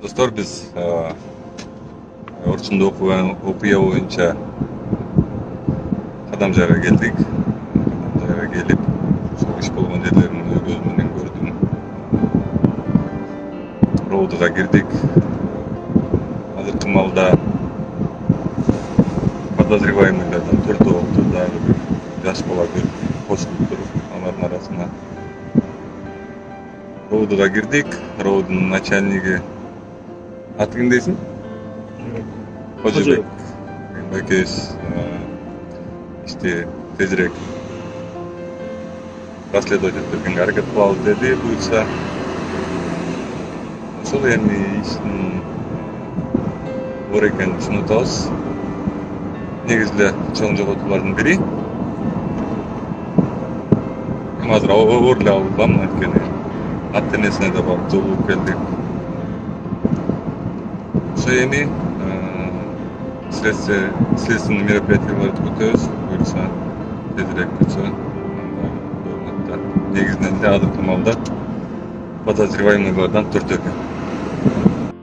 Достор, биз Орчундо окуя боюнча кадам жайга келдик. Кадам жайга келип, ошол иш болгон жерлерин көз менен көрдүм. Роудуга кирдик. Азыркы маалда подозреваемыйлардан 4 дагы бир жаш бала кошулуптур алардын арасына. Роудуга кирдик. Роудун начальниги аты ким дейсиң? Кожобек. Байкеш ишти тезирээк расследовать эткенге аракет кылалы деди буюрса. Ошол эми иштин оор экенин түшүнүп атабыз. Негизи эле чоң жоготуулардын бири. Эми азыр оор эле алгам, анткени ата энесине да барып жолугуп келдик. Ошо эми следственный мероприятиялар өткөзөбүз, буюрса тезирээк бүтсө. Негизинен эле азыркы маалда подозреваемыйлардан 4 экен.